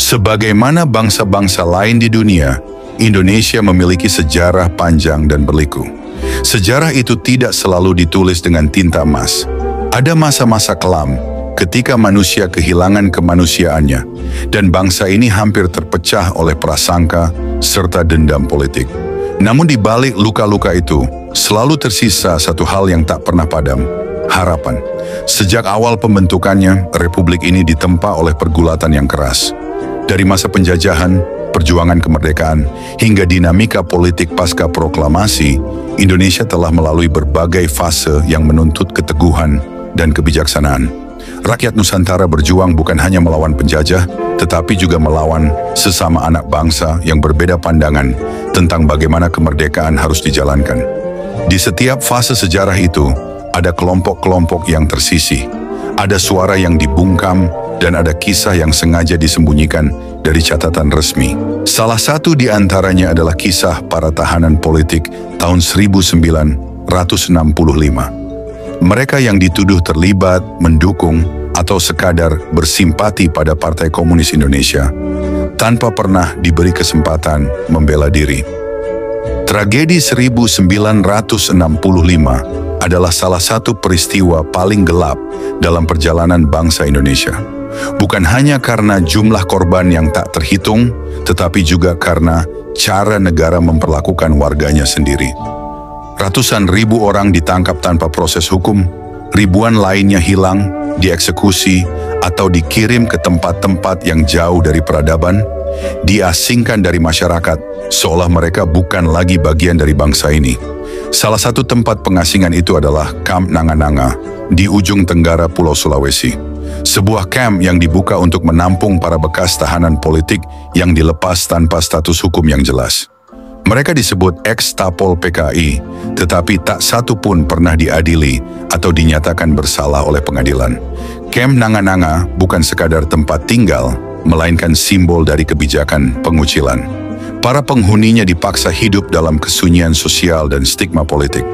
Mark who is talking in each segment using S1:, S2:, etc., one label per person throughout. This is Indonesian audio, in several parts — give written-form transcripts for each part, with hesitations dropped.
S1: Sebagaimana bangsa-bangsa lain di dunia, Indonesia memiliki sejarah panjang dan berliku. Sejarah itu tidak selalu ditulis dengan tinta emas. Ada masa-masa kelam ketika manusia kehilangan kemanusiaannya, dan bangsa ini hampir terpecah oleh prasangka serta dendam politik. Namun di balik luka-luka itu, selalu tersisa satu hal yang tak pernah padam: harapan. Sejak awal pembentukannya, Republik ini ditempa oleh pergulatan yang keras. Dari masa penjajahan, perjuangan kemerdekaan, hingga dinamika politik pasca proklamasi, Indonesia telah melalui berbagai fase yang menuntut keteguhan dan kebijaksanaan. Rakyat Nusantara berjuang bukan hanya melawan penjajah, tetapi juga melawan sesama anak bangsa yang berbeda pandangan tentang bagaimana kemerdekaan harus dijalankan. Di setiap fase sejarah itu, ada kelompok-kelompok yang tersisih, ada suara yang dibungkam, dan ada kisah yang sengaja disembunyikan dari catatan resmi. Salah satu di antaranya adalah kisah para tahanan politik tahun 1965. Mereka yang dituduh terlibat, mendukung, atau sekadar bersimpati pada Partai Komunis Indonesia, tanpa pernah diberi kesempatan membela diri. Tragedi 1965 adalah salah satu peristiwa paling gelap dalam perjalanan bangsa Indonesia. Bukan hanya karena jumlah korban yang tak terhitung, tetapi juga karena cara negara memperlakukan warganya sendiri. Ratusan ribu orang ditangkap tanpa proses hukum, ribuan lainnya hilang, dieksekusi, atau dikirim ke tempat-tempat yang jauh dari peradaban, diasingkan dari masyarakat, seolah mereka bukan lagi bagian dari bangsa ini. Salah satu tempat pengasingan itu adalah Kamp Nanga-Nanga di ujung tenggara Pulau Sulawesi. Sebuah kamp yang dibuka untuk menampung para bekas tahanan politik yang dilepas tanpa status hukum yang jelas. Mereka disebut ex-Tapol PKI, tetapi tak satu pun pernah diadili atau dinyatakan bersalah oleh pengadilan. Kamp Nanga-Nanga bukan sekadar tempat tinggal, melainkan simbol dari kebijakan pengucilan. Para penghuninya dipaksa hidup dalam kesunyian sosial dan stigma politik.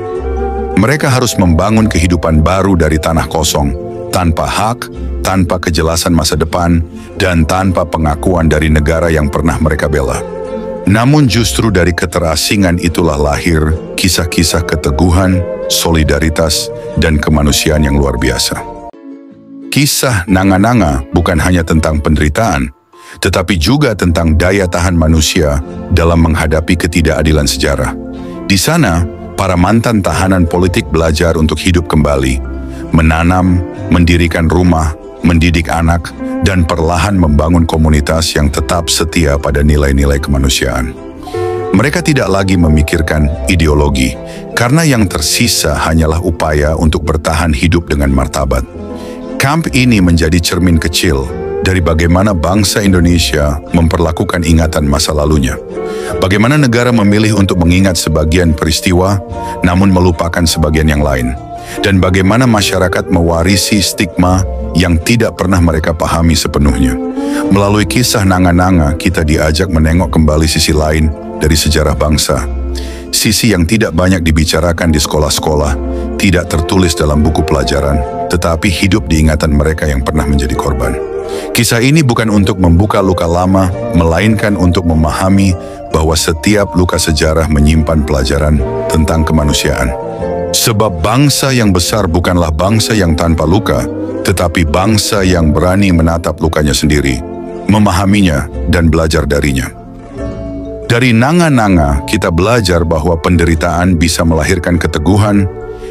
S1: Mereka harus membangun kehidupan baru dari tanah kosong, tanpa hak, tanpa kejelasan masa depan, dan tanpa pengakuan dari negara yang pernah mereka bela. Namun justru dari keterasingan itulah lahir kisah-kisah keteguhan, solidaritas, dan kemanusiaan yang luar biasa. Kisah Nanga-Nanga bukan hanya tentang penderitaan, tetapi juga tentang daya tahan manusia dalam menghadapi ketidakadilan sejarah. Di sana, para mantan tahanan politik belajar untuk hidup kembali, menanam, mendirikan rumah, mendidik anak, dan perlahan membangun komunitas yang tetap setia pada nilai-nilai kemanusiaan. Mereka tidak lagi memikirkan ideologi, karena yang tersisa hanyalah upaya untuk bertahan hidup dengan martabat. Kamp ini menjadi cermin kecil dari bagaimana bangsa Indonesia memperlakukan ingatan masa lalunya. Bagaimana negara memilih untuk mengingat sebagian peristiwa, namun melupakan sebagian yang lain. Dan bagaimana masyarakat mewarisi stigma yang tidak pernah mereka pahami sepenuhnya. Melalui kisah Nanga-Nanga, kita diajak menengok kembali sisi lain dari sejarah bangsa. Sisi yang tidak banyak dibicarakan di sekolah-sekolah, tidak tertulis dalam buku pelajaran, tetapi hidup di ingatan mereka yang pernah menjadi korban. Kisah ini bukan untuk membuka luka lama, melainkan untuk memahami bahwa setiap luka sejarah menyimpan pelajaran tentang kemanusiaan. Sebab bangsa yang besar bukanlah bangsa yang tanpa luka, tetapi bangsa yang berani menatap lukanya sendiri, memahaminya dan belajar darinya. Dari Nanga-Nanga, kita belajar bahwa penderitaan bisa melahirkan keteguhan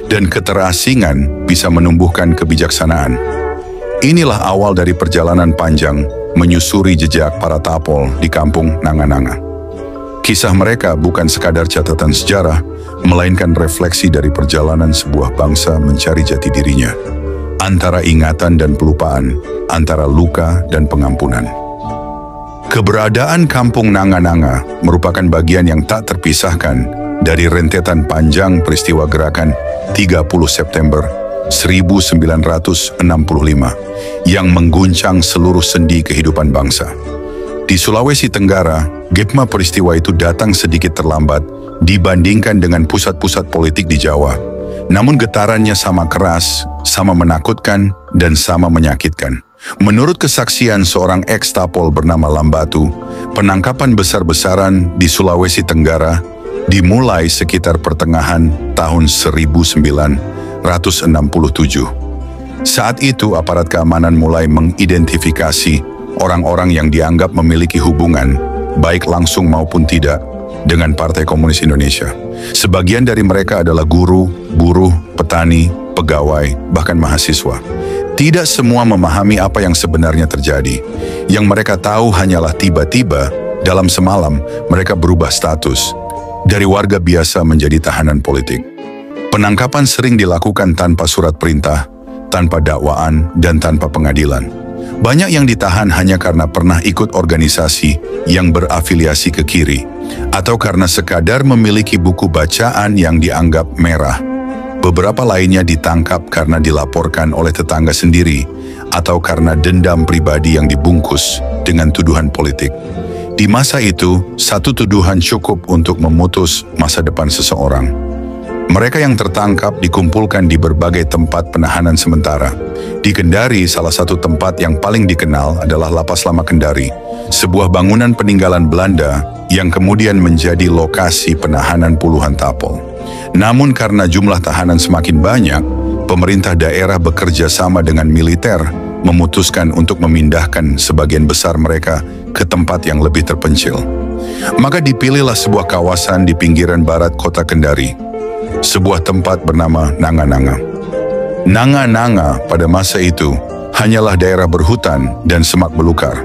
S1: dan keterasingan bisa menumbuhkan kebijaksanaan. Inilah awal dari perjalanan panjang menyusuri jejak para tapol di kampung Nanga-Nanga. Kisah mereka bukan sekadar catatan sejarah, melainkan refleksi dari perjalanan sebuah bangsa mencari jati dirinya, antara ingatan dan pelupaan, antara luka dan pengampunan. Keberadaan kampung Nanga-Nanga merupakan bagian yang tak terpisahkan dari rentetan panjang peristiwa gerakan 30 September 1965 yang mengguncang seluruh sendi kehidupan bangsa. Di Sulawesi Tenggara, gema peristiwa itu datang sedikit terlambat dibandingkan dengan pusat-pusat politik di Jawa. Namun getarannya sama keras, sama menakutkan, dan sama menyakitkan. Menurut kesaksian seorang eks-Tapol bernama Lambatu, penangkapan besar-besaran di Sulawesi Tenggara dimulai sekitar pertengahan tahun 1967. Saat itu aparat keamanan mulai mengidentifikasi orang-orang yang dianggap memiliki hubungan, baik langsung maupun tidak, dengan Partai Komunis Indonesia. Sebagian dari mereka adalah guru, buruh, petani, pegawai, bahkan mahasiswa. Tidak semua memahami apa yang sebenarnya terjadi. Yang mereka tahu hanyalah tiba-tiba, dalam semalam, mereka berubah status dari warga biasa menjadi tahanan politik. Penangkapan sering dilakukan tanpa surat perintah, tanpa dakwaan, dan tanpa pengadilan. Banyak yang ditahan hanya karena pernah ikut organisasi yang berafiliasi ke kiri, atau karena sekadar memiliki buku bacaan yang dianggap merah. Beberapa lainnya ditangkap karena dilaporkan oleh tetangga sendiri atau karena dendam pribadi yang dibungkus dengan tuduhan politik. Di masa itu, satu tuduhan cukup untuk memutus masa depan seseorang. Mereka yang tertangkap dikumpulkan di berbagai tempat penahanan sementara. Di Kendari, salah satu tempat yang paling dikenal adalah Lapas Lama Kendari, sebuah bangunan peninggalan Belanda yang kemudian menjadi lokasi penahanan puluhan Tapol. Namun karena jumlah tahanan semakin banyak, pemerintah daerah bekerja sama dengan militer memutuskan untuk memindahkan sebagian besar mereka ke tempat yang lebih terpencil. Maka dipilihlah sebuah kawasan di pinggiran barat kota Kendari, sebuah tempat bernama Nanga-Nanga. Nanga-Nanga pada masa itu hanyalah daerah berhutan dan semak belukar,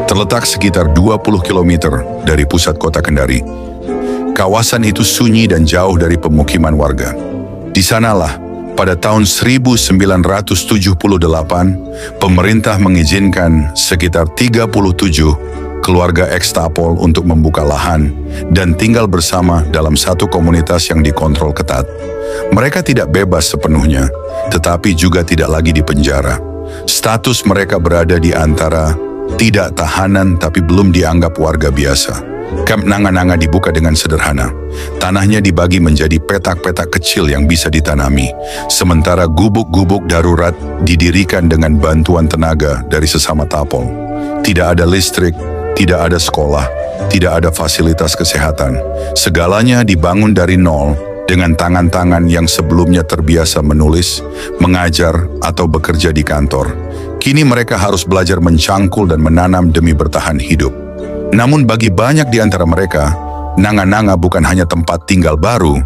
S1: terletak sekitar 20 km dari pusat kota Kendari. Kawasan itu sunyi dan jauh dari pemukiman warga. Di sanalah, pada tahun 1978, pemerintah mengizinkan sekitar 37 keluarga eks-Tapol untuk membuka lahan dan tinggal bersama dalam satu komunitas yang dikontrol ketat. Mereka tidak bebas sepenuhnya, tetapi juga tidak lagi dipenjara. Status mereka berada di antara tidak tahanan tapi belum dianggap warga biasa. Kamp Nanga-Nanga dibuka dengan sederhana. Tanahnya dibagi menjadi petak-petak kecil yang bisa ditanami. Sementara gubuk-gubuk darurat didirikan dengan bantuan tenaga dari sesama Tapol. Tidak ada listrik, tidak ada sekolah, tidak ada fasilitas kesehatan. Segalanya dibangun dari nol dengan tangan-tangan yang sebelumnya terbiasa menulis, mengajar, atau bekerja di kantor. Kini mereka harus belajar mencangkul dan menanam demi bertahan hidup. Namun bagi banyak di antara mereka, Nanga-Nanga bukan hanya tempat tinggal baru,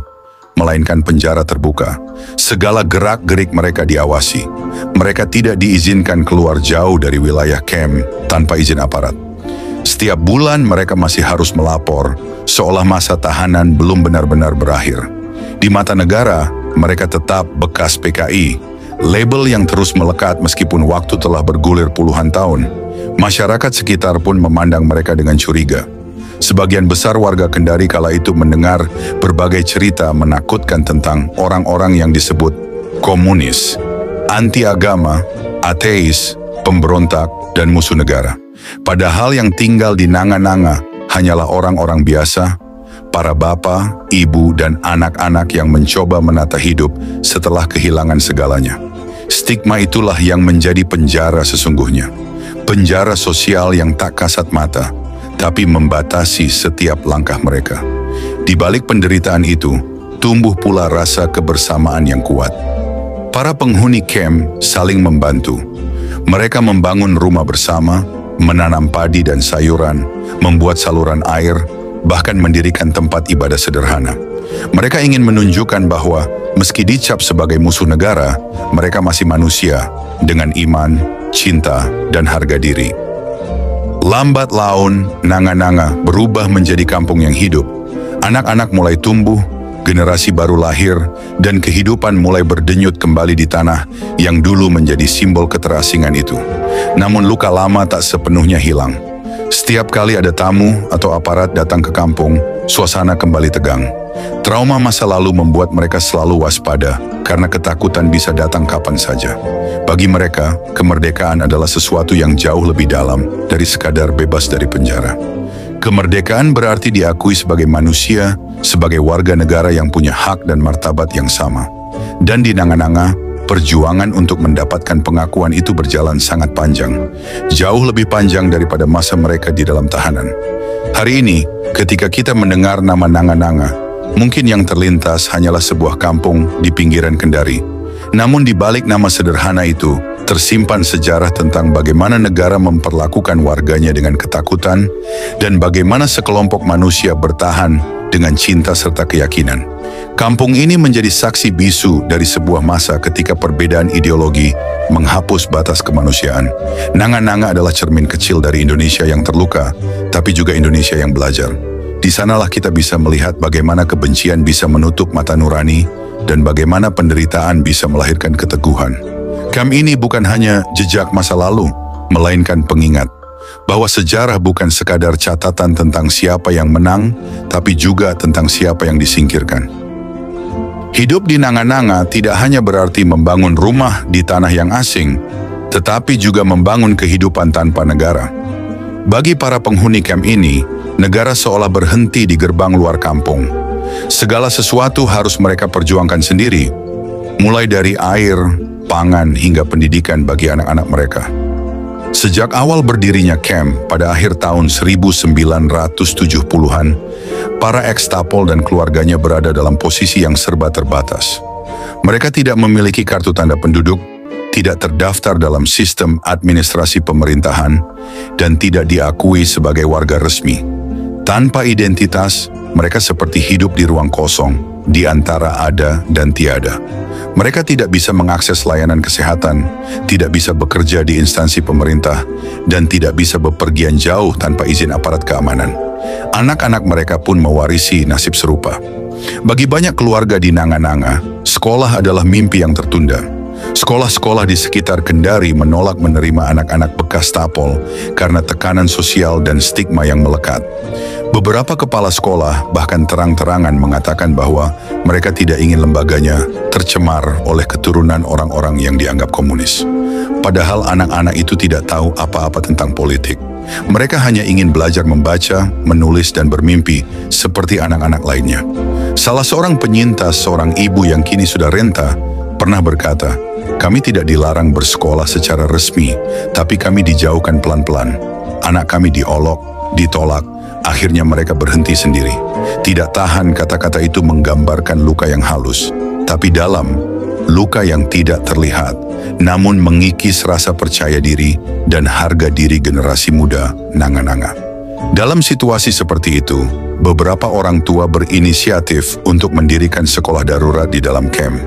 S1: melainkan penjara terbuka. Segala gerak-gerik mereka diawasi. Mereka tidak diizinkan keluar jauh dari wilayah camp tanpa izin aparat. Setiap bulan mereka masih harus melapor, seolah masa tahanan belum benar-benar berakhir. Di mata negara, mereka tetap bekas PKI, label yang terus melekat meskipun waktu telah bergulir puluhan tahun. Masyarakat sekitar pun memandang mereka dengan curiga. Sebagian besar warga Kendari kala itu mendengar berbagai cerita menakutkan tentang orang-orang yang disebut komunis, anti-agama, ateis, pemberontak, dan musuh negara. Padahal yang tinggal di Nanga-Nanga hanyalah orang-orang biasa, para bapak, ibu, dan anak-anak yang mencoba menata hidup setelah kehilangan segalanya. Stigma itulah yang menjadi penjara sesungguhnya. Penjara sosial yang tak kasat mata, tapi membatasi setiap langkah mereka. Di balik penderitaan itu, tumbuh pula rasa kebersamaan yang kuat. Para penghuni camp saling membantu. Mereka membangun rumah bersama, menanam padi dan sayuran, membuat saluran air, bahkan mendirikan tempat ibadah sederhana. Mereka ingin menunjukkan bahwa meski dicap sebagai musuh negara, mereka masih manusia dengan iman, cinta, dan harga diri. Lambat laun, Nanga-Nanga berubah menjadi kampung yang hidup. Anak-anak mulai tumbuh, generasi baru lahir, dan kehidupan mulai berdenyut kembali di tanah yang dulu menjadi simbol keterasingan itu. Namun luka lama tak sepenuhnya hilang. Setiap kali ada tamu atau aparat datang ke kampung, suasana kembali tegang. Trauma masa lalu membuat mereka selalu waspada karena ketakutan bisa datang kapan saja. Bagi mereka, kemerdekaan adalah sesuatu yang jauh lebih dalam dari sekadar bebas dari penjara. Kemerdekaan berarti diakui sebagai manusia, sebagai warga negara yang punya hak dan martabat yang sama. Dan di Nanga-Nanga, perjuangan untuk mendapatkan pengakuan itu berjalan sangat panjang, jauh lebih panjang daripada masa mereka di dalam tahanan. Hari ini, ketika kita mendengar nama Nanga-Nanga, mungkin yang terlintas hanyalah sebuah kampung di pinggiran Kendari. Namun di balik nama sederhana itu, tersimpan sejarah tentang bagaimana negara memperlakukan warganya dengan ketakutan dan bagaimana sekelompok manusia bertahan dengan cinta serta keyakinan. Kampung ini menjadi saksi bisu dari sebuah masa ketika perbedaan ideologi menghapus batas kemanusiaan. Nanga-Nanga adalah cermin kecil dari Indonesia yang terluka, tapi juga Indonesia yang belajar. Di sanalah kita bisa melihat bagaimana kebencian bisa menutup mata nurani dan bagaimana penderitaan bisa melahirkan keteguhan. Camp ini bukan hanya jejak masa lalu, melainkan pengingat bahwa sejarah bukan sekadar catatan tentang siapa yang menang, tapi juga tentang siapa yang disingkirkan. Hidup di Nanga-Nanga tidak hanya berarti membangun rumah di tanah yang asing, tetapi juga membangun kehidupan tanpa negara. Bagi para penghuni camp ini, negara seolah berhenti di gerbang luar kampung. Segala sesuatu harus mereka perjuangkan sendiri, mulai dari air, pangan, hingga pendidikan bagi anak-anak mereka. Sejak awal berdirinya camp pada akhir tahun 1970-an, para ekstapol dan keluarganya berada dalam posisi yang serba terbatas. Mereka tidak memiliki kartu tanda penduduk, tidak terdaftar dalam sistem administrasi pemerintahan, dan tidak diakui sebagai warga resmi. Tanpa identitas, mereka seperti hidup di ruang kosong, di antara ada dan tiada. Mereka tidak bisa mengakses layanan kesehatan, tidak bisa bekerja di instansi pemerintah, dan tidak bisa bepergian jauh tanpa izin aparat keamanan. Anak-anak mereka pun mewarisi nasib serupa. Bagi banyak keluarga di Nanga-Nanga, sekolah adalah mimpi yang tertunda. Sekolah-sekolah di sekitar Kendari menolak menerima anak-anak bekas tapol karena tekanan sosial dan stigma yang melekat. Beberapa kepala sekolah bahkan terang-terangan mengatakan bahwa mereka tidak ingin lembaganya tercemar oleh keturunan orang-orang yang dianggap komunis. Padahal anak-anak itu tidak tahu apa-apa tentang politik. Mereka hanya ingin belajar membaca, menulis, dan bermimpi seperti anak-anak lainnya. Salah seorang penyintas, seorang ibu yang kini sudah renta, pernah berkata, "Kami tidak dilarang bersekolah secara resmi, tapi kami dijauhkan pelan-pelan. Anak kami diolok, ditolak, akhirnya mereka berhenti sendiri." Tidak tahan kata-kata itu menggambarkan luka yang halus, tapi dalam, luka yang tidak terlihat, namun mengikis rasa percaya diri dan harga diri generasi muda Nanga-Nanga. Dalam situasi seperti itu, beberapa orang tua berinisiatif untuk mendirikan sekolah darurat di dalam camp.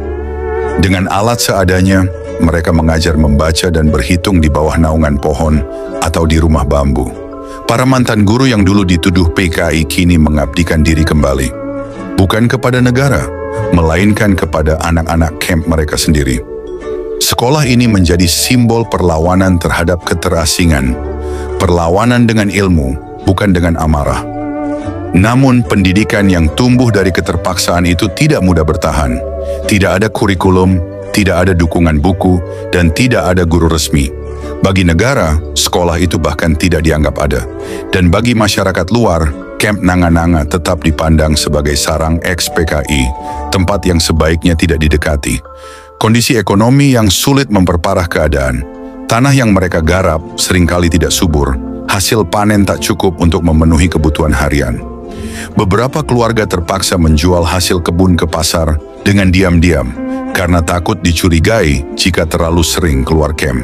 S1: Dengan alat seadanya, mereka mengajar membaca dan berhitung di bawah naungan pohon atau di rumah bambu. Para mantan guru yang dulu dituduh PKI kini mengabdikan diri kembali. Bukan kepada negara, melainkan kepada anak-anak camp mereka sendiri. Sekolah ini menjadi simbol perlawanan terhadap keterasingan, perlawanan dengan ilmu, bukan dengan amarah. Namun pendidikan yang tumbuh dari keterpaksaan itu tidak mudah bertahan. Tidak ada kurikulum, tidak ada dukungan buku, dan tidak ada guru resmi. Bagi negara, sekolah itu bahkan tidak dianggap ada. Dan bagi masyarakat luar, Camp Nanga-Nanga tetap dipandang sebagai sarang ex-PKI, tempat yang sebaiknya tidak didekati. Kondisi ekonomi yang sulit memperparah keadaan. Tanah yang mereka garap seringkali tidak subur, hasil panen tak cukup untuk memenuhi kebutuhan harian. Beberapa keluarga terpaksa menjual hasil kebun ke pasar dengan diam-diam karena takut dicurigai jika terlalu sering keluar camp.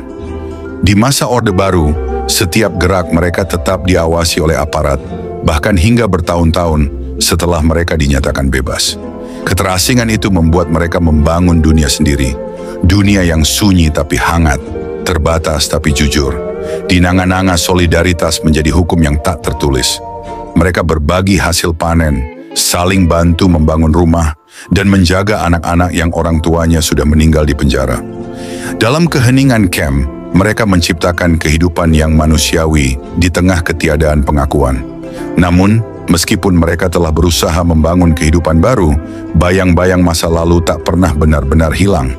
S1: Di masa Orde Baru, setiap gerak mereka tetap diawasi oleh aparat, bahkan hingga bertahun-tahun setelah mereka dinyatakan bebas. Keterasingan itu membuat mereka membangun dunia sendiri, dunia yang sunyi tapi hangat, terbatas tapi jujur. Di Nanga-Nanga, solidaritas menjadi hukum yang tak tertulis. Mereka berbagi hasil panen, saling bantu membangun rumah, dan menjaga anak-anak yang orang tuanya sudah meninggal di penjara. Dalam keheningan camp, mereka menciptakan kehidupan yang manusiawi di tengah ketiadaan pengakuan. Namun, meskipun mereka telah berusaha membangun kehidupan baru, bayang-bayang masa lalu tak pernah benar-benar hilang.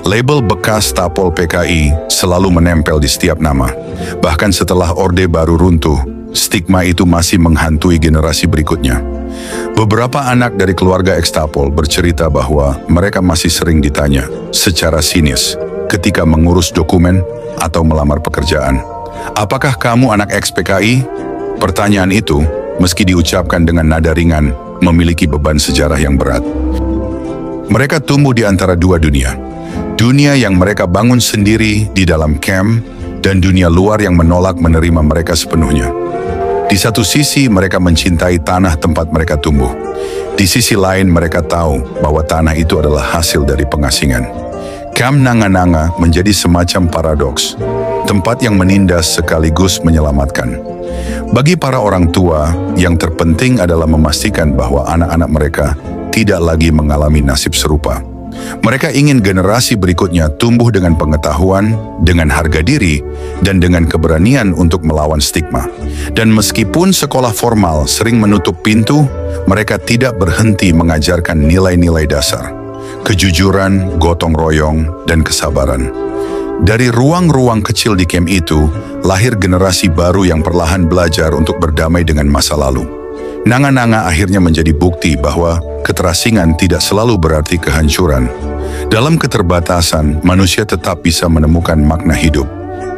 S1: Label bekas tapol PKI selalu menempel di setiap nama. Bahkan setelah Orde Baru runtuh, stigma itu masih menghantui generasi berikutnya. Beberapa anak dari keluarga ekstapol bercerita bahwa mereka masih sering ditanya secara sinis ketika mengurus dokumen atau melamar pekerjaan. Apakah kamu anak ex-PKI? Pertanyaan itu, meski diucapkan dengan nada ringan, memiliki beban sejarah yang berat. Mereka tumbuh di antara dua dunia. Dunia yang mereka bangun sendiri di dalam camp dan dunia luar yang menolak menerima mereka sepenuhnya. Di satu sisi mereka mencintai tanah tempat mereka tumbuh. Di sisi lain mereka tahu bahwa tanah itu adalah hasil dari pengasingan. Kamp Nanga-Nanga menjadi semacam paradoks, tempat yang menindas sekaligus menyelamatkan. Bagi para orang tua, yang terpenting adalah memastikan bahwa anak-anak mereka tidak lagi mengalami nasib serupa. Mereka ingin generasi berikutnya tumbuh dengan pengetahuan, dengan harga diri, dan dengan keberanian untuk melawan stigma. Dan meskipun sekolah formal sering menutup pintu, mereka tidak berhenti mengajarkan nilai-nilai dasar, kejujuran, gotong royong, dan kesabaran. Dari ruang-ruang kecil di camp itu, lahir generasi baru yang perlahan belajar untuk berdamai dengan masa lalu. Nanga-Nanga akhirnya menjadi bukti bahwa keterasingan tidak selalu berarti kehancuran. Dalam keterbatasan, manusia tetap bisa menemukan makna hidup.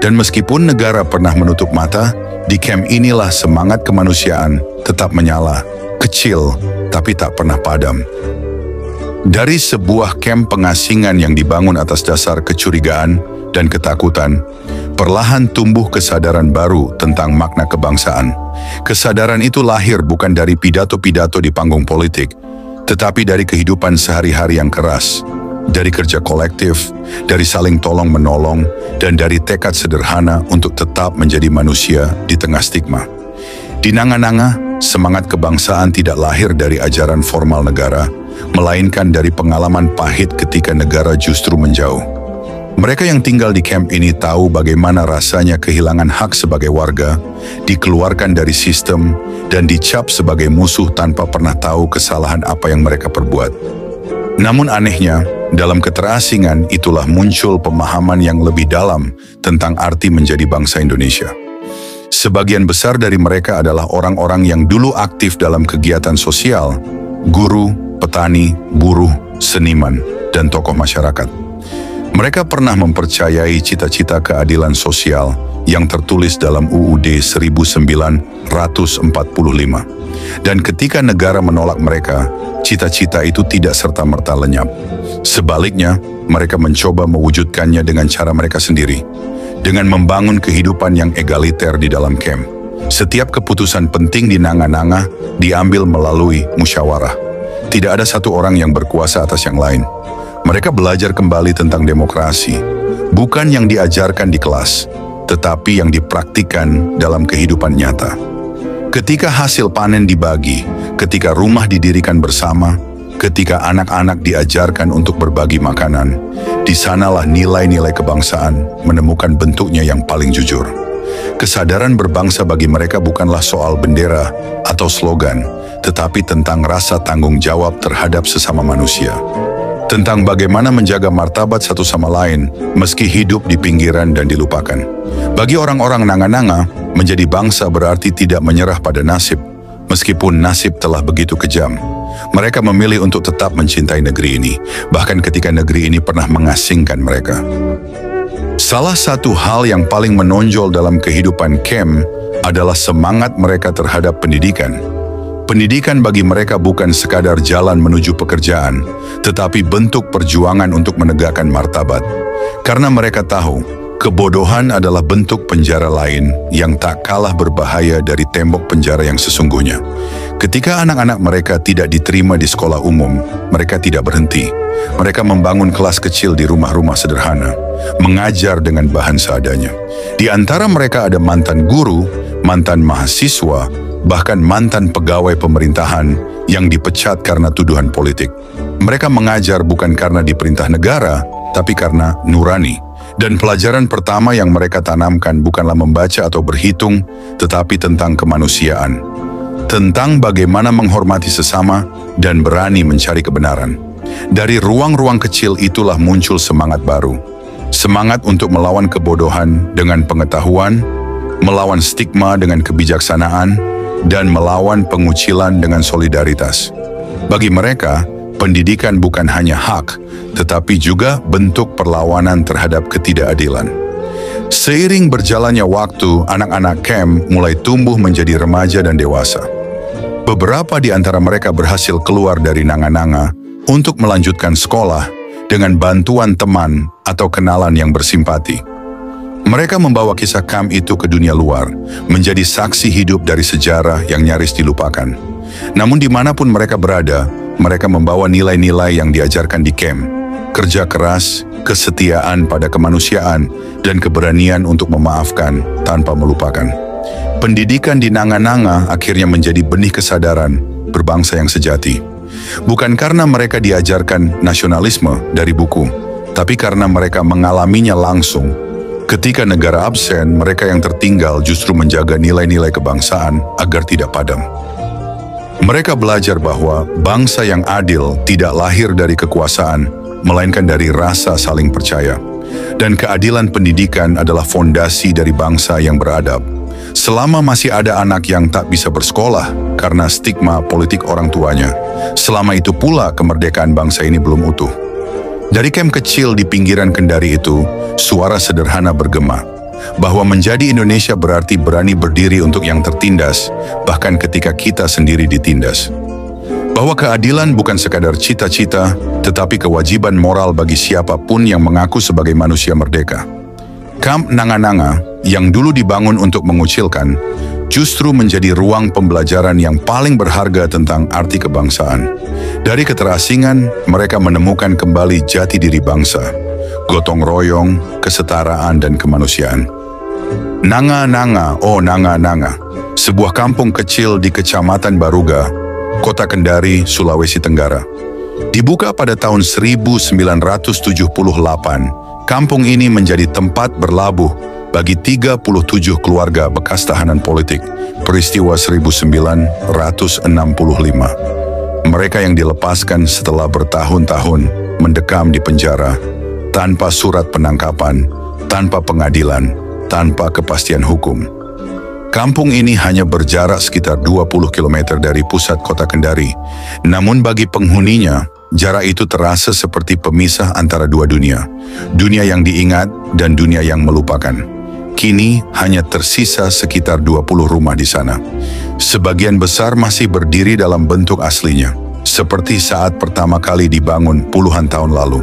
S1: Dan meskipun negara pernah menutup mata, di camp inilah semangat kemanusiaan tetap menyala, kecil tapi tak pernah padam. Dari sebuah camp pengasingan yang dibangun atas dasar kecurigaan dan ketakutan, perlahan tumbuh kesadaran baru tentang makna kebangsaan. Kesadaran itu lahir bukan dari pidato-pidato di panggung politik, tetapi dari kehidupan sehari-hari yang keras, dari kerja kolektif, dari saling tolong-menolong, dan dari tekad sederhana untuk tetap menjadi manusia di tengah stigma. Di Nanga-Nanga, semangat kebangsaan tidak lahir dari ajaran formal negara, melainkan dari pengalaman pahit ketika negara justru menjauh. Mereka yang tinggal di camp ini tahu bagaimana rasanya kehilangan hak sebagai warga, dikeluarkan dari sistem, dan dicap sebagai musuh tanpa pernah tahu kesalahan apa yang mereka perbuat. Namun anehnya, dalam keterasingan itulah muncul pemahaman yang lebih dalam tentang arti menjadi bangsa Indonesia. Sebagian besar dari mereka adalah orang-orang yang dulu aktif dalam kegiatan sosial, guru, petani, buruh, seniman, dan tokoh masyarakat. Mereka pernah mempercayai cita-cita keadilan sosial yang tertulis dalam UUD 1945. Dan ketika negara menolak mereka, cita-cita itu tidak serta-merta lenyap. Sebaliknya, mereka mencoba mewujudkannya dengan cara mereka sendiri, dengan membangun kehidupan yang egaliter di dalam camp. Setiap keputusan penting di Nanga-Nanga diambil melalui musyawarah. Tidak ada satu orang yang berkuasa atas yang lain. Mereka belajar kembali tentang demokrasi, bukan yang diajarkan di kelas, tetapi yang dipraktikkan dalam kehidupan nyata. Ketika hasil panen dibagi, ketika rumah didirikan bersama, ketika anak-anak diajarkan untuk berbagi makanan, di sanalah nilai-nilai kebangsaan menemukan bentuknya yang paling jujur. Kesadaran berbangsa bagi mereka bukanlah soal bendera atau slogan, tetapi tentang rasa tanggung jawab terhadap sesama manusia. Tentang bagaimana menjaga martabat satu sama lain, meski hidup di pinggiran dan dilupakan. Bagi orang-orang Nanga-Nanga, menjadi bangsa berarti tidak menyerah pada nasib, meskipun nasib telah begitu kejam. Mereka memilih untuk tetap mencintai negeri ini, bahkan ketika negeri ini pernah mengasingkan mereka. Salah satu hal yang paling menonjol dalam kehidupan camp adalah semangat mereka terhadap pendidikan. Pendidikan bagi mereka bukan sekadar jalan menuju pekerjaan, tetapi bentuk perjuangan untuk menegakkan martabat. Karena mereka tahu, kebodohan adalah bentuk penjara lain yang tak kalah berbahaya dari tembok penjara yang sesungguhnya. Ketika anak-anak mereka tidak diterima di sekolah umum, mereka tidak berhenti. Mereka membangun kelas kecil di rumah-rumah sederhana, mengajar dengan bahan seadanya. Di antara mereka ada mantan guru, mantan mahasiswa, bahkan mantan pegawai pemerintahan yang dipecat karena tuduhan politik. Mereka mengajar bukan karena diperintah negara, tapi karena nurani. Dan pelajaran pertama yang mereka tanamkan bukanlah membaca atau berhitung, tetapi tentang kemanusiaan. Tentang bagaimana menghormati sesama dan berani mencari kebenaran. Dari ruang-ruang kecil itulah muncul semangat baru. Semangat untuk melawan kebodohan dengan pengetahuan, melawan stigma dengan kebijaksanaan, dan melawan pengucilan dengan solidaritas. Bagi mereka, pendidikan bukan hanya hak, tetapi juga bentuk perlawanan terhadap ketidakadilan. Seiring berjalannya waktu, anak-anak camp mulai tumbuh menjadi remaja dan dewasa. Beberapa di antara mereka berhasil keluar dari nanga-nanga untuk melanjutkan sekolah dengan bantuan teman atau kenalan yang bersimpati. Mereka membawa kisah camp itu ke dunia luar, menjadi saksi hidup dari sejarah yang nyaris dilupakan. Namun dimanapun mereka berada, mereka membawa nilai-nilai yang diajarkan di camp. Kerja keras, kesetiaan pada kemanusiaan, dan keberanian untuk memaafkan tanpa melupakan. Pendidikan di nanga-nanga akhirnya menjadi benih kesadaran berbangsa yang sejati. Bukan karena mereka diajarkan nasionalisme dari buku, tapi karena mereka mengalaminya langsung. Ketika negara absen, mereka yang tertinggal justru menjaga nilai-nilai kebangsaan agar tidak padam. Mereka belajar bahwa bangsa yang adil tidak lahir dari kekuasaan, melainkan dari rasa saling percaya. Dan keadilan pendidikan adalah fondasi dari bangsa yang beradab. Selama masih ada anak yang tak bisa bersekolah karena stigma politik orang tuanya, selama itu pula kemerdekaan bangsa ini belum utuh. Dari camp kecil di pinggiran Kendari itu, suara sederhana bergema, bahwa menjadi Indonesia berarti berani berdiri untuk yang tertindas, bahkan ketika kita sendiri ditindas. Bahwa keadilan bukan sekadar cita-cita, tetapi kewajiban moral bagi siapapun yang mengaku sebagai manusia merdeka. Kamp Nanga-Nanga yang dulu dibangun untuk mengucilkan, justru menjadi ruang pembelajaran yang paling berharga tentang arti kebangsaan. Dari keterasingan, mereka menemukan kembali jati diri bangsa, gotong royong, kesetaraan, dan kemanusiaan. Nanga-Nanga, oh Nanga-Nanga, sebuah kampung kecil di Kecamatan Baruga, Kota Kendari, Sulawesi Tenggara. Dibuka pada tahun 1978, kampung ini menjadi tempat berlabuh bagi 37 keluarga bekas tahanan politik, peristiwa 1965. Mereka yang dilepaskan setelah bertahun-tahun mendekam di penjara, tanpa surat penangkapan, tanpa pengadilan, tanpa kepastian hukum. Kampung ini hanya berjarak sekitar 20 km dari pusat kota Kendari. Namun bagi penghuninya, jarak itu terasa seperti pemisah antara dua dunia. Dunia yang diingat dan dunia yang melupakan. Kini hanya tersisa sekitar 20 rumah di sana. Sebagian besar masih berdiri dalam bentuk aslinya, seperti saat pertama kali dibangun puluhan tahun lalu.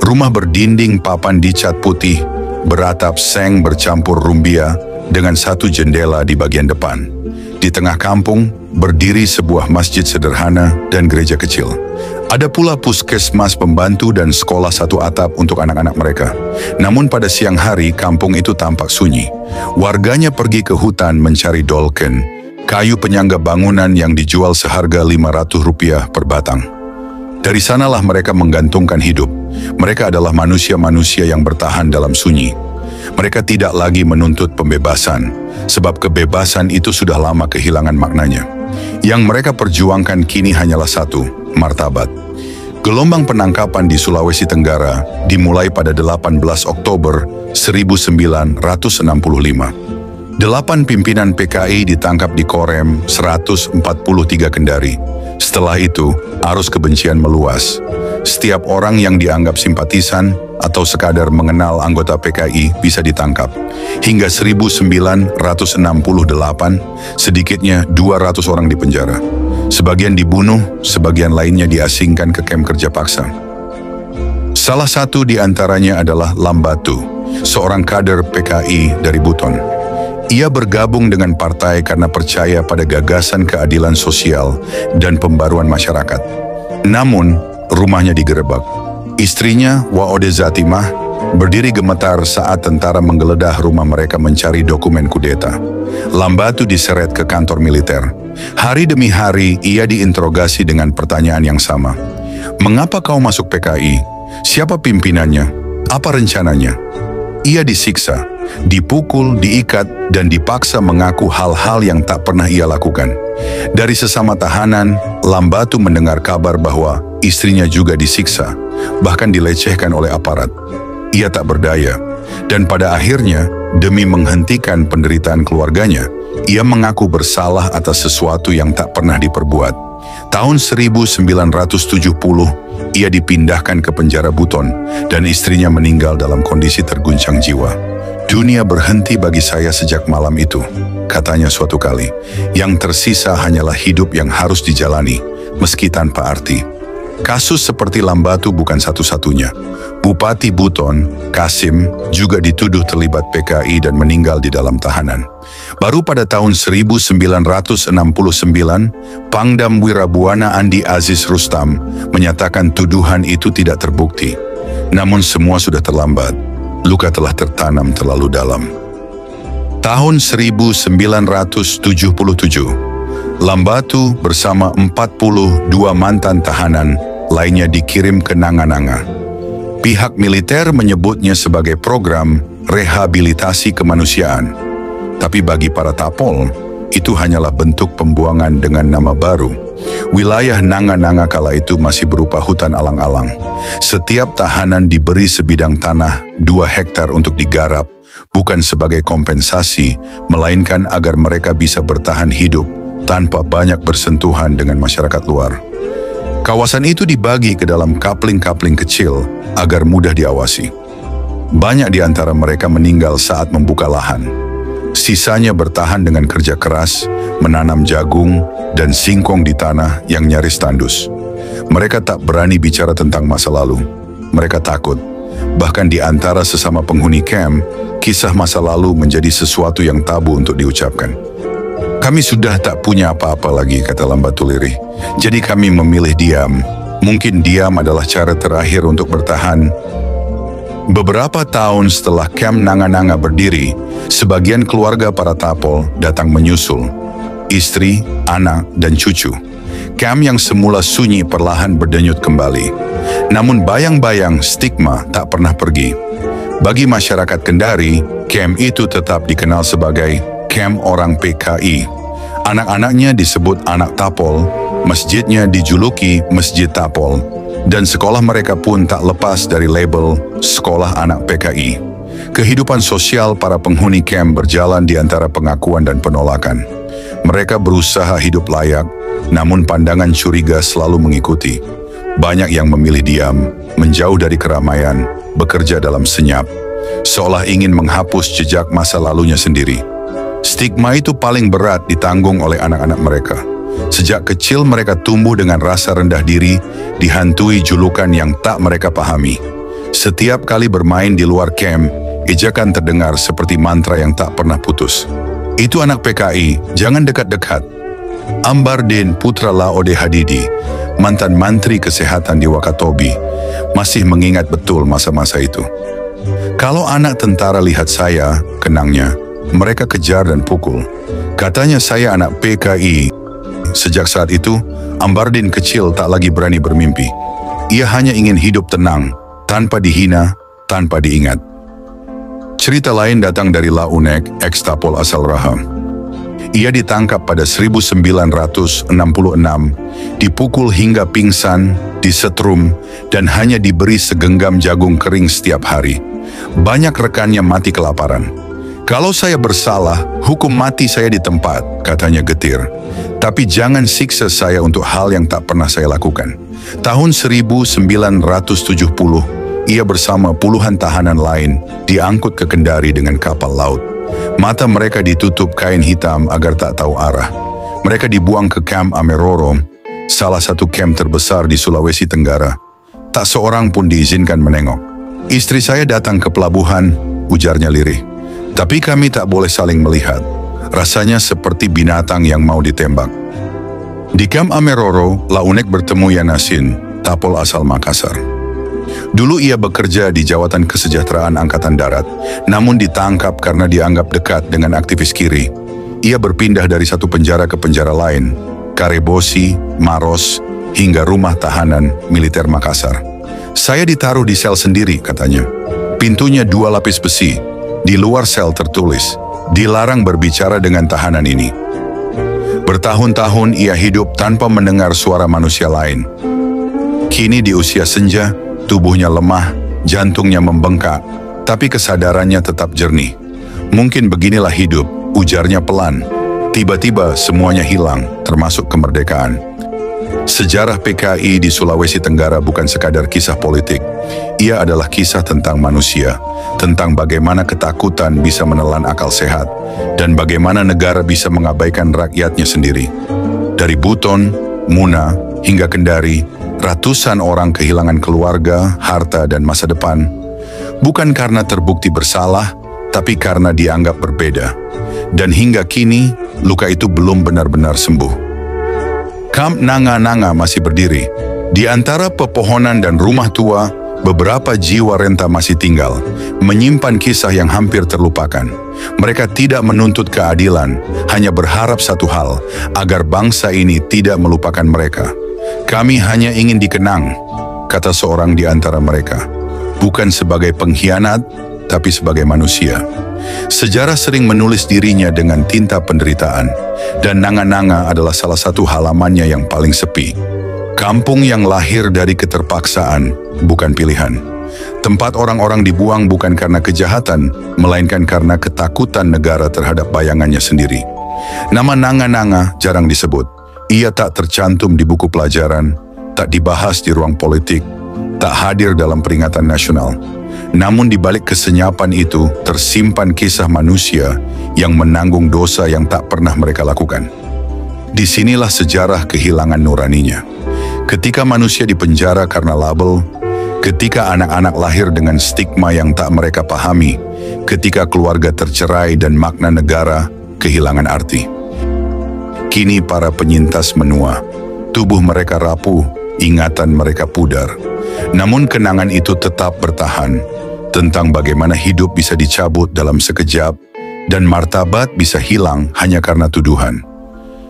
S1: Rumah berdinding papan dicat putih, beratap seng bercampur rumbia, dengan satu jendela di bagian depan. Di tengah kampung, berdiri sebuah masjid sederhana dan gereja kecil. Ada pula puskesmas pembantu dan sekolah satu atap untuk anak-anak mereka. Namun pada siang hari, kampung itu tampak sunyi. Warganya pergi ke hutan mencari dolken, kayu penyangga bangunan yang dijual seharga Rp500 per batang. Dari sanalah mereka menggantungkan hidup. Mereka adalah manusia-manusia yang bertahan dalam sunyi. Mereka tidak lagi menuntut pembebasan, sebab kebebasan itu sudah lama kehilangan maknanya. Yang mereka perjuangkan kini hanyalah satu, martabat. Gelombang penangkapan di Sulawesi Tenggara dimulai pada 18 Oktober 1965. 8 pimpinan PKI ditangkap di Korem 143 Kendari. Setelah itu, arus kebencian meluas. Setiap orang yang dianggap simpatisan atau sekadar mengenal anggota PKI bisa ditangkap. Hingga 1968, sedikitnya 200 orang dipenjara. Sebagian dibunuh, sebagian lainnya diasingkan ke kamp kerja paksa. Salah satu di antaranya adalah Lambatu, seorang kader PKI dari Buton. Ia bergabung dengan partai karena percaya pada gagasan keadilan sosial dan pembaruan masyarakat. Namun, rumahnya digerebek. Istrinya, Waode Zatimah, berdiri gemetar saat tentara menggeledah rumah mereka mencari dokumen kudeta. Lambatu diseret ke kantor militer. Hari demi hari, ia diinterogasi dengan pertanyaan yang sama. Mengapa kau masuk PKI? Siapa pimpinannya? Apa rencananya? Ia disiksa, dipukul, diikat, dan dipaksa mengaku hal-hal yang tak pernah ia lakukan. Dari sesama tahanan, Lambatu mendengar kabar bahwa istrinya juga disiksa, bahkan dilecehkan oleh aparat. Ia tak berdaya, dan pada akhirnya, demi menghentikan penderitaan keluarganya, Ia mengaku bersalah atas sesuatu yang tak pernah diperbuat. Tahun 1970, ia dipindahkan ke penjara Buton dan istrinya meninggal dalam kondisi terguncang jiwa. Dunia berhenti bagi saya sejak malam itu, katanya suatu kali. Yang tersisa hanyalah hidup yang harus dijalani, meski tanpa arti. Kasus seperti Lambatu bukan satu-satunya. Bupati Buton, Kasim, juga dituduh terlibat PKI dan meninggal di dalam tahanan. Baru pada tahun 1969, Pangdam Wirabuana Andi Aziz Rustam menyatakan tuduhan itu tidak terbukti. Namun semua sudah terlambat. Luka telah tertanam terlalu dalam. Tahun 1977, Lambatu bersama 42 mantan tahanan lainnya dikirim ke Nanga-Nanga. Pihak militer menyebutnya sebagai program rehabilitasi kemanusiaan. Tapi bagi para tapol, itu hanyalah bentuk pembuangan dengan nama baru. Wilayah Nanga-Nanga kala itu masih berupa hutan alang-alang. Setiap tahanan diberi sebidang tanah 2 hektar untuk digarap, bukan sebagai kompensasi, melainkan agar mereka bisa bertahan hidup tanpa banyak bersentuhan dengan masyarakat luar. Kawasan itu dibagi ke dalam kapling-kapling kecil agar mudah diawasi. Banyak di antara mereka meninggal saat membuka lahan. Sisanya bertahan dengan kerja keras, menanam jagung dan singkong di tanah yang nyaris tandus. Mereka tak berani bicara tentang masa lalu. Mereka takut. Bahkan di antara sesama penghuni camp, kisah masa lalu menjadi sesuatu yang tabu untuk diucapkan. Kami sudah tak punya apa-apa lagi, kata Lambatu lirih. Jadi kami memilih diam. Mungkin diam adalah cara terakhir untuk bertahan. Beberapa tahun setelah kamp Nanga-Nanga berdiri, sebagian keluarga para tapol datang menyusul. Istri, anak, dan cucu. Kamp yang semula sunyi perlahan berdenyut kembali. Namun bayang-bayang stigma tak pernah pergi. Bagi masyarakat Kendari, kamp itu tetap dikenal sebagai kamp orang PKI. Anak-anaknya disebut anak tapol, masjidnya dijuluki Masjid Tapol, dan sekolah mereka pun tak lepas dari label Sekolah Anak PKI. Kehidupan sosial para penghuni kamp berjalan di antara pengakuan dan penolakan. Mereka berusaha hidup layak, namun pandangan curiga selalu mengikuti. Banyak yang memilih diam, menjauh dari keramaian, bekerja dalam senyap, seolah ingin menghapus jejak masa lalunya sendiri. Stigma itu paling berat ditanggung oleh anak-anak mereka. Sejak kecil mereka tumbuh dengan rasa rendah diri, dihantui julukan yang tak mereka pahami. Setiap kali bermain di luar camp, ejakan terdengar seperti mantra yang tak pernah putus. Itu anak PKI, jangan dekat-dekat. Ambardin putra Laode Hadidi, mantan Menteri Kesehatan di Wakatobi, masih mengingat betul masa-masa itu. Kalau anak tentara lihat saya, kenangnya, mereka kejar dan pukul. Katanya saya anak PKI. Sejak saat itu, Ambardin kecil tak lagi berani bermimpi. Ia hanya ingin hidup tenang, tanpa dihina, tanpa diingat. Cerita lain datang dari Launek, ex-tapol asal Raha. Ia ditangkap pada 1966, dipukul hingga pingsan, disetrum, dan hanya diberi segenggam jagung kering setiap hari. Banyak rekannya mati kelaparan. Kalau saya bersalah, hukum mati saya di tempat, katanya getir. Tapi jangan siksa saya untuk hal yang tak pernah saya lakukan. Tahun 1970, ia bersama puluhan tahanan lain diangkut ke Kendari dengan kapal laut. Mata mereka ditutup kain hitam agar tak tahu arah. Mereka dibuang ke kamp Ameroro, salah satu kamp terbesar di Sulawesi Tenggara. Tak seorang pun diizinkan menengok. Istri saya datang ke pelabuhan, ujarnya lirih. Tapi kami tak boleh saling melihat. Rasanya seperti binatang yang mau ditembak. Di kamp Ameroro, Launek bertemu Yanasin, tapol asal Makassar. Dulu ia bekerja di Jawatan Kesejahteraan Angkatan Darat, namun ditangkap karena dianggap dekat dengan aktivis kiri. Ia berpindah dari satu penjara ke penjara lain, Karebosi, Maros, hingga rumah tahanan militer Makassar. Saya ditaruh di sel sendiri, katanya. Pintunya 2 lapis besi. Di luar sel tertulis, dilarang berbicara dengan tahanan ini. Bertahun-tahun ia hidup tanpa mendengar suara manusia lain. Kini di usia senja, tubuhnya lemah, jantungnya membengkak, tapi kesadarannya tetap jernih. Mungkin beginilah hidup, ujarnya pelan, Tiba-tiba semuanya hilang, termasuk kemerdekaan. Sejarah PKI di Sulawesi Tenggara bukan sekadar kisah politik. Ia adalah kisah tentang manusia, tentang bagaimana ketakutan bisa menelan akal sehat, dan bagaimana negara bisa mengabaikan rakyatnya sendiri. Dari Buton, Muna, hingga Kendari, ratusan orang kehilangan keluarga, harta, dan masa depan. Bukan karena terbukti bersalah, tapi karena dianggap berbeda. Dan hingga kini, luka itu belum benar-benar sembuh. Kamp Nanga-Nanga masih berdiri. Di antara pepohonan dan rumah tua, beberapa jiwa renta masih tinggal, menyimpan kisah yang hampir terlupakan. Mereka tidak menuntut keadilan, hanya berharap satu hal, agar bangsa ini tidak melupakan mereka. Kami hanya ingin dikenang, kata seorang di antara mereka. Bukan sebagai pengkhianat, tapi sebagai manusia. Sejarah sering menulis dirinya dengan tinta penderitaan, dan Nanga-Nanga adalah salah satu halamannya yang paling sepi. Kampung yang lahir dari keterpaksaan, bukan pilihan. Tempat orang-orang dibuang bukan karena kejahatan, melainkan karena ketakutan negara terhadap bayangannya sendiri. Nama Nanga-Nanga jarang disebut. Ia tak tercantum di buku pelajaran, tak dibahas di ruang politik, tak hadir dalam peringatan nasional. Namun di balik kesenyapan itu tersimpan kisah manusia yang menanggung dosa yang tak pernah mereka lakukan. Disinilah sejarah kehilangan nuraninya. Ketika manusia dipenjara karena label, ketika anak-anak lahir dengan stigma yang tak mereka pahami, ketika keluarga tercerai dan makna negara kehilangan arti. Kini para penyintas menua, tubuh mereka rapuh, ingatan mereka pudar. Namun kenangan itu tetap bertahan, tentang bagaimana hidup bisa dicabut dalam sekejap, dan martabat bisa hilang hanya karena tuduhan.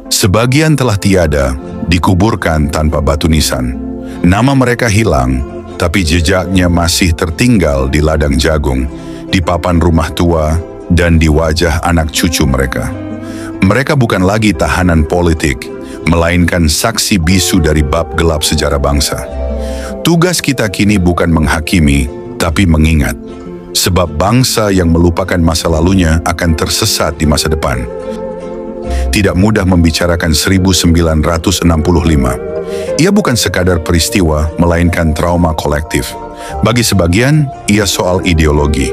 S1: Sebagian telah tiada, dikuburkan tanpa batu nisan. Nama mereka hilang, tapi jejaknya masih tertinggal di ladang jagung, di papan rumah tua, dan di wajah anak cucu mereka. Mereka bukan lagi tahanan politik, melainkan saksi bisu dari bab gelap sejarah bangsa. Tugas kita kini bukan menghakimi, tapi mengingat. Sebab bangsa yang melupakan masa lalunya akan tersesat di masa depan. Tidak mudah membicarakan 1965. Ia bukan sekadar peristiwa, melainkan trauma kolektif. Bagi sebagian, ia soal ideologi.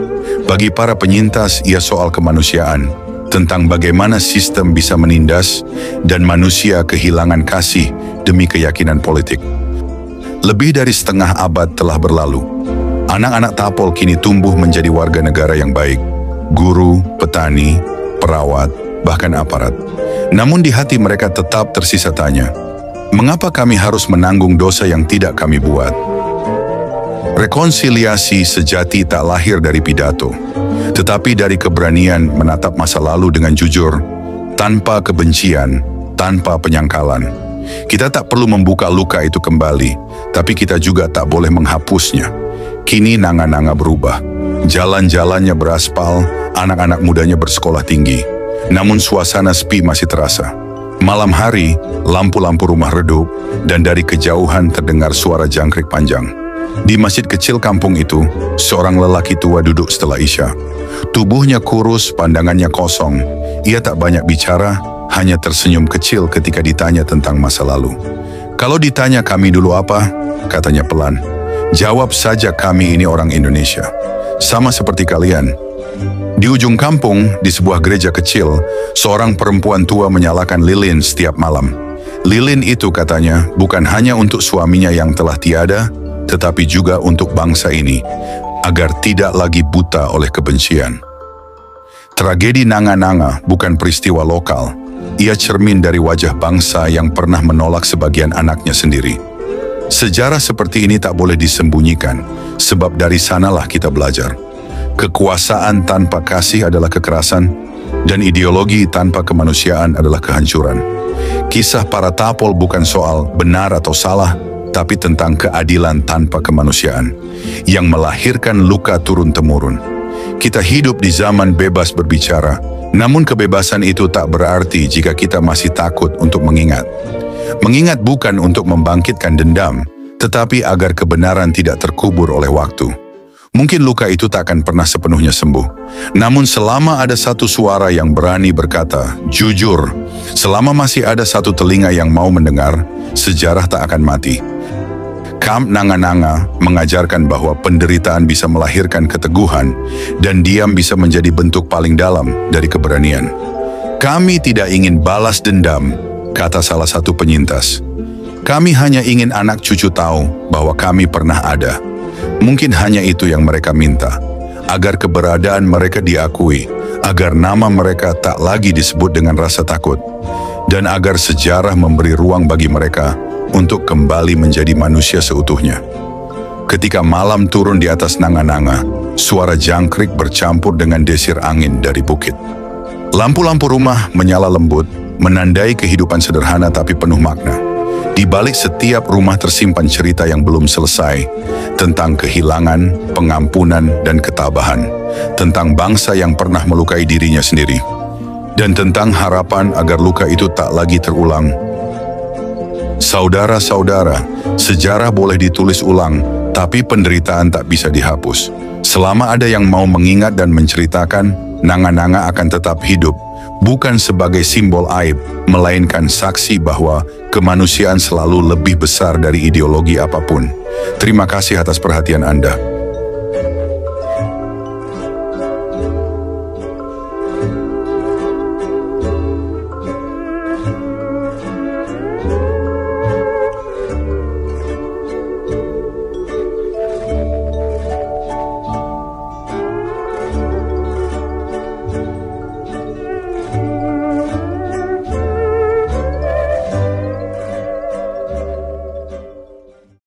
S1: Bagi para penyintas, ia soal kemanusiaan. Tentang bagaimana sistem bisa menindas dan manusia kehilangan kasih demi keyakinan politik. Lebih dari setengah abad telah berlalu. Anak-anak Tapol kini tumbuh menjadi warga negara yang baik. Guru, petani, perawat, bahkan aparat. Namun di hati mereka tetap tersisa tanya, mengapa kami harus menanggung dosa yang tidak kami buat? Rekonsiliasi sejati tak lahir dari pidato, tetapi dari keberanian menatap masa lalu dengan jujur, tanpa kebencian, tanpa penyangkalan. Kita tak perlu membuka luka itu kembali, tapi kita juga tak boleh menghapusnya. Kini Nanga-Nanga berubah. Jalan-jalannya beraspal, anak-anak mudanya bersekolah tinggi. Namun suasana sepi masih terasa. Malam hari, lampu-lampu rumah redup, dan dari kejauhan terdengar suara jangkrik panjang. Di masjid kecil kampung itu, seorang lelaki tua duduk setelah Isya. Tubuhnya kurus, pandangannya kosong. Ia tak banyak bicara, hanya tersenyum kecil ketika ditanya tentang masa lalu. Kalau ditanya kami dulu apa, katanya pelan. Jawab saja kami ini orang Indonesia. Sama seperti kalian. Di ujung kampung, di sebuah gereja kecil, seorang perempuan tua menyalakan lilin setiap malam. Lilin itu katanya bukan hanya untuk suaminya yang telah tiada, tetapi juga untuk bangsa ini, agar tidak lagi buta oleh kebencian. Tragedi Nanga-Nanga bukan peristiwa lokal. Ia cermin dari wajah bangsa yang pernah menolak sebagian anaknya sendiri. Sejarah seperti ini tak boleh disembunyikan, sebab dari sanalah kita belajar. Kekuasaan tanpa kasih adalah kekerasan, dan ideologi tanpa kemanusiaan adalah kehancuran. Kisah para Tapol bukan soal benar atau salah, tapi tentang keadilan tanpa kemanusiaan, yang melahirkan luka turun-temurun. Kita hidup di zaman bebas berbicara, namun kebebasan itu tak berarti jika kita masih takut untuk mengingat. Mengingat bukan untuk membangkitkan dendam, tetapi agar kebenaran tidak terkubur oleh waktu. Mungkin luka itu tak akan pernah sepenuhnya sembuh. Namun selama ada satu suara yang berani berkata, jujur, selama masih ada satu telinga yang mau mendengar, sejarah tak akan mati. Camp Nanga-Nanga mengajarkan bahwa penderitaan bisa melahirkan keteguhan dan diam bisa menjadi bentuk paling dalam dari keberanian. Kami tidak ingin balas dendam, kata salah satu penyintas. Kami hanya ingin anak cucu tahu bahwa kami pernah ada. Mungkin hanya itu yang mereka minta, agar keberadaan mereka diakui, agar nama mereka tak lagi disebut dengan rasa takut, dan agar sejarah memberi ruang bagi mereka untuk kembali menjadi manusia seutuhnya. Ketika malam turun di atas Nanga-Nanga, suara jangkrik bercampur dengan desir angin dari bukit. Lampu-lampu rumah menyala lembut, menandai kehidupan sederhana tapi penuh makna. Di balik setiap rumah tersimpan cerita yang belum selesai, tentang kehilangan, pengampunan, dan ketabahan, tentang bangsa yang pernah melukai dirinya sendiri, dan tentang harapan agar luka itu tak lagi terulang. Saudara-saudara, sejarah boleh ditulis ulang, tapi penderitaan tak bisa dihapus. Selama ada yang mau mengingat dan menceritakan, Nanga-Nanga akan tetap hidup, bukan sebagai simbol aib, melainkan saksi bahwa kemanusiaan selalu lebih besar dari ideologi apapun. Terima kasih atas perhatian Anda.